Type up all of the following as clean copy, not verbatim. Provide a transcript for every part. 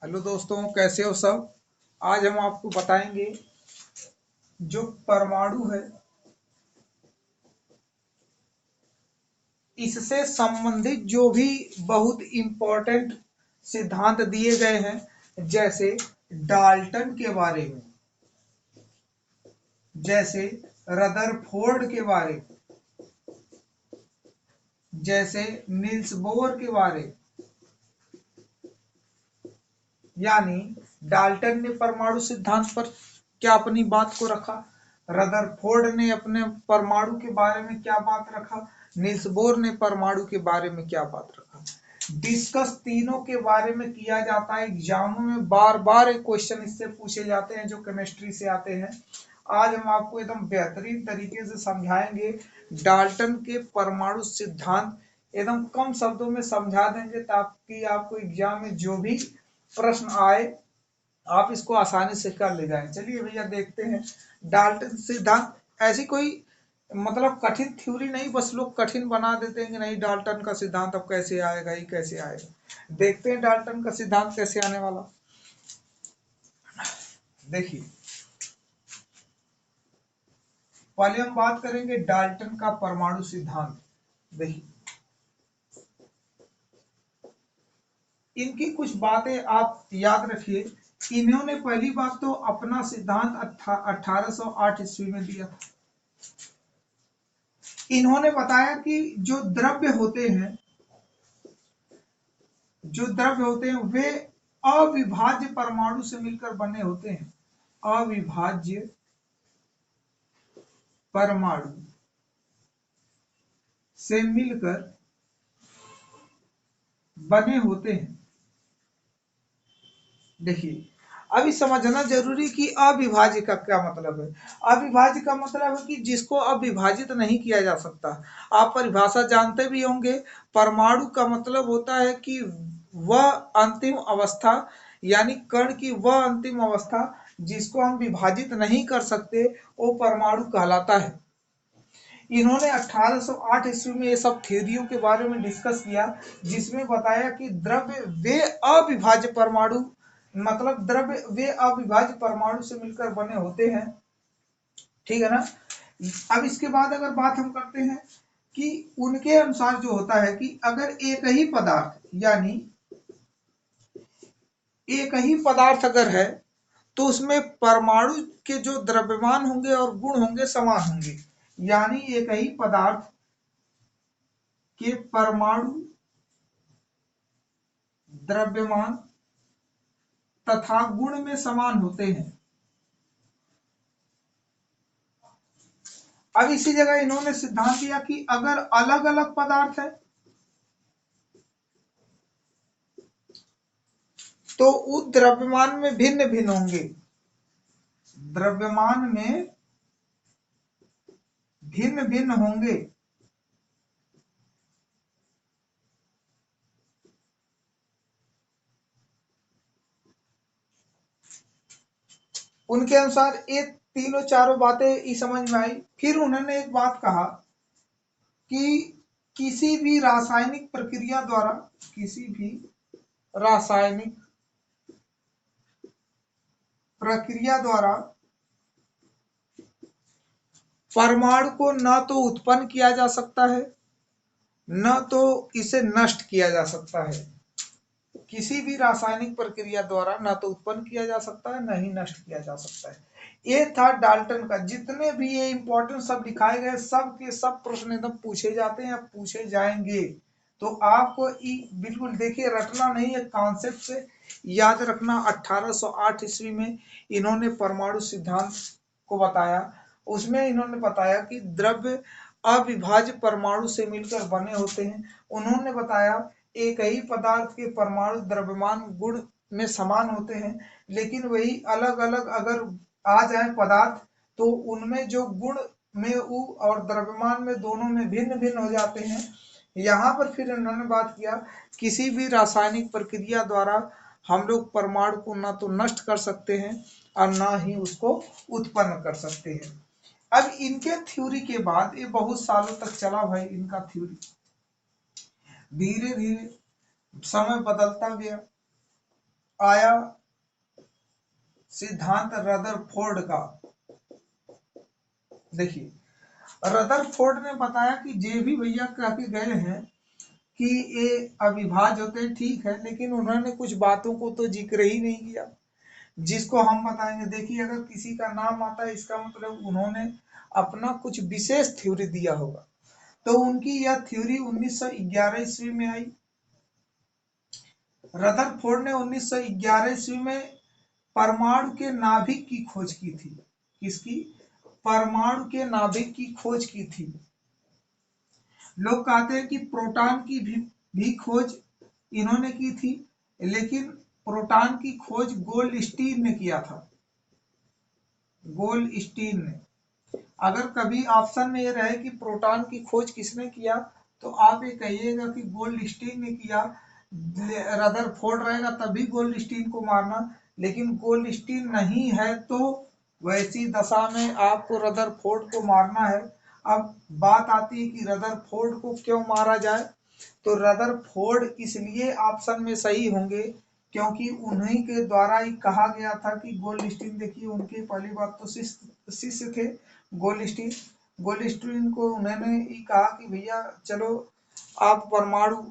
Hello दोस्तों, कैसे हो सब। आज हम आपको बताएंगे जो परमाणु है इससे संबंधित जो भी बहुत इम्पोर्टेंट सिद्धांत दिए गए हैं, जैसे डाल्टन के बारे में, जैसे रदरफोर्ड के बारे में, जैसे नील्स बोर के बारे में। यानी डाल्टन ने परमाणु सिद्धांत पर क्या अपनी बात को रखा, रदरफोर्ड ने अपने परमाणु के बारे में क्या बात रखा, नील्स बोर ने परमाणु के बारे में क्या बात रखा। डिस्कस तीनों के बारे में किया जाता है। एग्जामों में बार बार एक क्वेश्चन इससे पूछे जाते हैं जो केमिस्ट्री से आते हैं। आज हम आपको एकदम बेहतरीन तरीके से समझाएंगे डाल्टन के परमाणु सिद्धांत, एकदम कम शब्दों में समझा देंगे ताकि आपको एग्जाम में जो भी प्रश्न आए आप इसको आसानी से कर ले जाएं। चलिए भैया देखते हैं डाल्टन सिद्धांत। ऐसी कोई मतलब कठिन थ्योरी नहीं, बस लोग कठिन बना देते हैं कि नहीं डाल्टन का सिद्धांत अब कैसे आएगा, ही कैसे आएगा। देखते हैं डाल्टन का सिद्धांत कैसे आने वाला। देखिए, पहले हम बात करेंगे डाल्टन का परमाणु सिद्धांत। देखिए, इनकी कुछ बातें आप याद रखिए। इन्होंने पहली बात तो अपना सिद्धांत 1808 ईस्वी में दिया था। इन्होंने बताया कि जो द्रव्य होते हैं वे अविभाज्य परमाणु से मिलकर बने होते हैं। अविभाज्य परमाणु से मिलकर बने होते हैं। देखिए, अभी समझना जरूरी कि अविभाज्य का क्या मतलब है। अविभाज्य का मतलब है कि जिसको अविभाजित नहीं किया जा सकता। आप परिभाषा जानते भी होंगे। परमाणु का मतलब होता है कि वह अंतिम अवस्था, यानी कण की वह अंतिम अवस्था जिसको हम विभाजित नहीं कर सकते, वो परमाणु कहलाता है। इन्होंने 1808 ईस्वी में ये सब थ्योरियों के बारे में डिस्कस किया, जिसमें बताया कि द्रव्य वे अविभाज्य परमाणु, मतलब द्रव्य वे अविभाज्य परमाणु से मिलकर बने होते हैं। ठीक है ना। अब इसके बाद अगर बात हम करते हैं कि उनके अनुसार जो होता है कि अगर एक ही पदार्थ, यानी एक ही पदार्थ अगर है तो उसमें परमाणु के जो द्रव्यमान होंगे और गुण होंगे समान होंगे। यानी एक ही पदार्थ के परमाणु द्रव्यमान तथा गुण में समान होते हैं। अब इसी जगह इन्होंने सिद्धांत दिया कि अगर अलग अलग पदार्थ है तो उस द्रव्यमान में भिन्न भिन्न होंगे। द्रव्यमान में भिन्न भिन्न होंगे। उनके अनुसार ये तीनों चारों बातें ही समझ में आई। फिर उन्होंने एक बात कहा कि किसी भी रासायनिक प्रक्रिया द्वारा, किसी भी रासायनिक प्रक्रिया द्वारा परमाणु को न तो उत्पन्न किया जा सकता है, न तो इसे नष्ट किया जा सकता है। किसी भी रासायनिक प्रक्रिया द्वारा न तो उत्पन्न किया जा सकता है, न ही नष्ट किया जा सकता है। ये था डाल्टन का। जितने भी ये इंपॉर्टेंट सब दिखाए गए, सब के सब प्रश्न एकदम पूछे जाते हैं, पूछे जाएंगे। तो आपको बिल्कुल देखिए, रटना नहीं है, कॉन्सेप्ट से याद रखना। 1808 ईस्वी में इन्होंने परमाणु सिद्धांत को बताया। उसमें इन्होंने बताया कि द्रव्य अविभाज्य परमाणु से मिलकर बने होते हैं। उन्होंने बताया एक ही पदार्थ के परमाणु द्रव्यमान गुण में समान होते हैं, लेकिन वही अलग अलग अगर आ जाए पदार्थ तो उनमें जो गुण में और द्रव्यमान में दोनों में भिन्न भिन्न हो जाते हैं। यहाँ पर फिर इन्होंने बात किया किसी भी रासायनिक प्रक्रिया द्वारा हम लोग परमाणु को न तो नष्ट कर सकते हैं और न ही उसको उत्पन्न कर सकते हैं। अब इनके थ्योरी के बाद ये बहुत सालों तक चला भाई इनका थ्योरी। धीरे धीरे समय बदलता गया। आया सिद्धांत रदरफोर्ड का। देखिए, रदरफोर्ड ने बताया कि जे भी भैया कह के गए हैं कि ये अविभाज्य होते हैं, ठीक है, लेकिन उन्होंने कुछ बातों को तो जिक्र ही नहीं किया जिसको हम बताएंगे। देखिए, अगर किसी का नाम आता है इसका मतलब उन्होंने अपना कुछ विशेष थ्योरी दिया होगा। तो उनकी यह थ्योरी 1911 ईस्वी में आई। रदरफोर्ड ने 1911 ईस्वी में परमाणु के नाभिक की खोज की थी। किसकी? परमाणु के नाभिक की खोज की थी। लोग कहते हैं कि प्रोटॉन की भी खोज इन्होंने की थी, लेकिन प्रोटॉन की खोज गोल्डस्टीन ने किया था। गोल्डस्टीन ने। अगर कभी ऑप्शन में ये रहे कि प्रोटॉन की खोज किसने किया, तो आप ये कहिएगा कि गोल्डस्टीन ने किया। रदरफोर्ड रहेगा तभी गोल्डस्टीन को मारना, लेकिन गोल्डस्टीन नहीं है तो वैसी दशा में आपको रदरफोर्ड को मारना है। अब बात आती है कि रदरफोर्ड को क्यों मारा जाए, तो रदरफोर्ड इसलिए ऑप्शन में सही होंगे क्योंकि उन्हीं के द्वारा ही कहा गया था कि गोल्डस्टीन, देखिए उनकी पहली बात तो शिष्य थे गोल्डस्टीन। गोल्डस्टीन को उन्होंने ही कहा कि भैया चलो आप परमाणु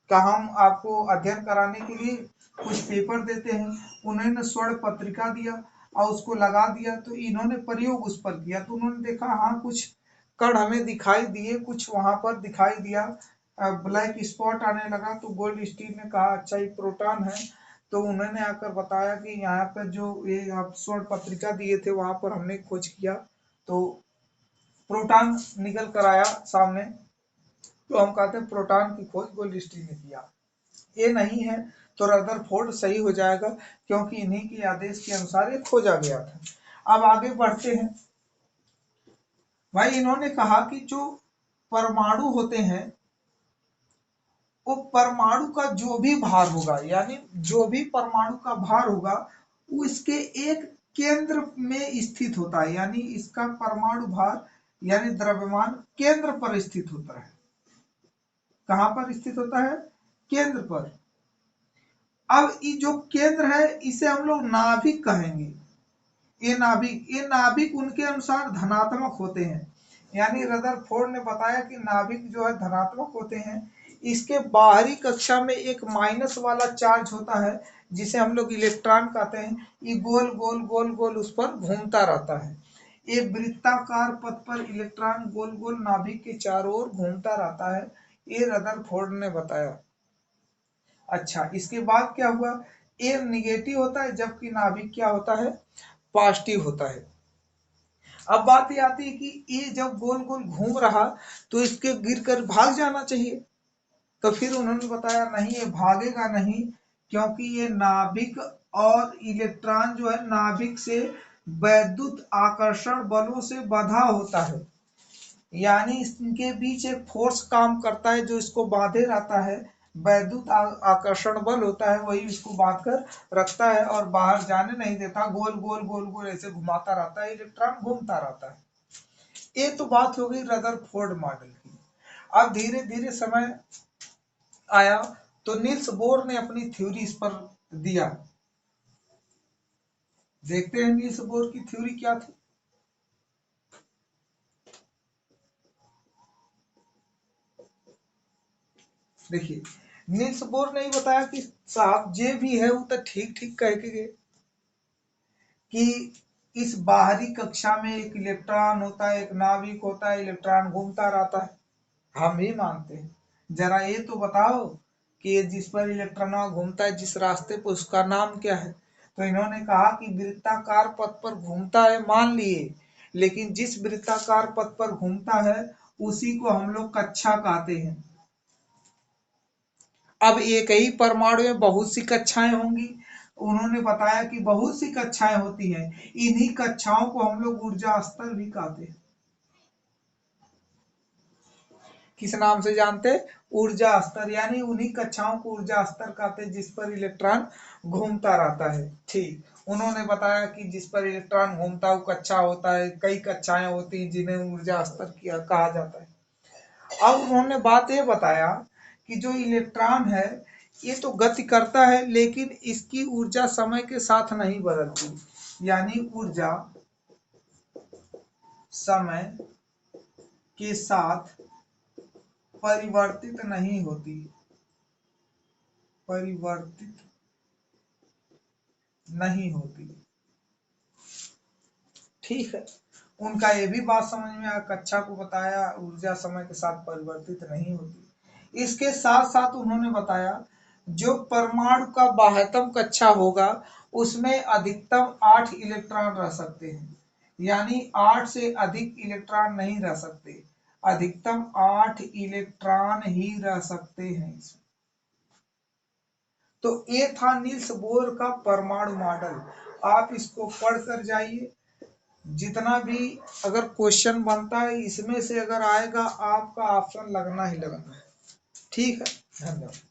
का हम आपको अध्ययन कराने के लिए कुछ पेपर देते हैं। उन्होंने स्वर्ण पत्रिका दिया और उसको लगा दिया, तो इन्होंने प्रयोग उस पर किया, तो उन्होंने देखा हाँ कुछ कण हमें दिखाई दिए, कुछ वहां पर दिखाई दिया, ब्लैक स्पॉट आने लगा। तो गोल्डस्टीन ने कहा अच्छा ये प्रोटॉन है। तो उन्होंने आकर बताया कि यहाँ पर जो ये आप स्वर्ण पत्रिका दिए थे वहां पर हमने खोज किया, तो प्रोटॉन निकल कर आया सामने। तो हम कहते हैं प्रोटॉन की खोज गोल्डस्टीन ने किया। ये नहीं है तो रदरफोर्ड सही हो जाएगा क्योंकि इन्हीं के आदेश के अनुसार ये खोजा गया था। अब आगे बढ़ते हैं। भाई इन्होंने कहा कि जो परमाणु होते हैं वो परमाणु का जो भी भार होगा, यानी जो भी परमाणु का भार होगा वो इसके एक केंद्र में स्थित होता है, यानी इसका परमाणु भार यानी द्रव्यमान केंद्र पर स्थित होता है। कहां पर स्थित होता है? केंद्र पर। अब ये जो केंद्र है इसे हम लोग नाभिक कहेंगे। ये नाभिक उनके अनुसार धनात्मक होते हैं, यानी रदरफोर्ड ने बताया कि नाभिक जो है धनात्मक होते हैं। इसके बाहरी कक्षा में एक माइनस वाला चार्ज होता है जिसे हम लोग इलेक्ट्रॉन कहते हैं। ये गोल गोल गोल गोल उस पर घूमता रहता है। ये वृत्ताकार पथ पर इलेक्ट्रॉन गोल गोल नाभिक के चारों ओर घूमता रहता है, ये रदरफोर्ड ने बताया। अच्छा, इसके बाद क्या हुआ? ए निगेटिव होता है जबकि नाभिक क्या होता है? पॉजिटिव होता है। अब बात ये आती है कि ये जब गोल गोल घूम रहा तो इसके गिर कर भाग जाना चाहिए, तो फिर उन्होंने बताया नहीं, ये भागेगा नहीं क्योंकि ये नाभिक और इलेक्ट्रॉन जो है नाभिक से वैद्युत आकर्षण बलों से बंधा होता है, यानी इनके बीच एक फोर्स काम करता है जो इसको बांधे रहता है। वैद्युत आकर्षण बल होता है, वही इसको बांध कर रखता है और बाहर जाने नहीं देता। गोल गोल गोल गोल ऐसे घुमाता रहता है, इलेक्ट्रॉन घूमता रहता है। ये तो बात हो गई रदरफोर्ड मॉडल की। अब धीरे धीरे समय आया तो नील्स बोर ने अपनी थ्योरी इस पर दिया। देखते हैं नील्स बोर की थ्योरी क्या थी। देखिए, नील्स बोर ने बताया कि साहब जे भी है वो तो ठीक ठीक कह के गए कि इस बाहरी कक्षा में एक इलेक्ट्रॉन होता है, एक नाभिक होता है, इलेक्ट्रॉन घूमता रहता है, हम भी मानते हैं। जरा ये तो बताओ कि ये जिस पर इलेक्ट्रॉन घूमता है जिस रास्ते पर उसका नाम क्या है? तो इन्होंने कहा कि वृत्ताकार पथ पर घूमता है, मान लिए, लेकिन जिस वृत्ताकार पथ पर घूमता है उसी को हम लोग कक्षा कहते हैं। अब एक ही परमाणु में बहुत सी कक्षाएं होंगी। उन्होंने बताया कि बहुत सी कक्षाएं होती हैं, इन्हीं कक्षाओं को हम लोग ऊर्जा स्तर भी कहते हैं। किस नाम से जानते? ऊर्जा स्तर, यानी उन्हीं कक्षाओं को ऊर्जा स्तर कहते हैं जिस पर इलेक्ट्रॉन घूमता रहता है। ठीक, उन्होंने बताया कि जिस पर इलेक्ट्रॉन घूमता है वो कक्षा होता है, कई कक्षाएं होती हैं जिन्हें ऊर्जा स्तर कहा जाता है। अब उन्होंने बात ये बताया कि जो इलेक्ट्रॉन है ये तो गति करता है लेकिन इसकी ऊर्जा समय के साथ नहीं बदलती, यानी ऊर्जा समय के साथ परिवर्तित नहीं होती, परिवर्तित नहीं होती। ठीक है, उनका ये भी बात समझ में आया, कक्षा को बताया ऊर्जा समय के साथ परिवर्तित नहीं होती। इसके साथ साथ उन्होंने बताया जो परमाणु का बाह्यतम कक्षा होगा उसमें अधिकतम 8 इलेक्ट्रॉन रह सकते हैं, यानी 8 से अधिक इलेक्ट्रॉन नहीं रह सकते, अधिकतम 8 इलेक्ट्रॉन ही रह सकते हैं इसमें। तो ये था नील्स बोर का परमाणु मॉडल। आप इसको पढ़ कर जाइए, जितना भी अगर क्वेश्चन बनता है इसमें से अगर आएगा आपका ऑप्शन लगना ही लगना है। ठीक है, धन्यवाद।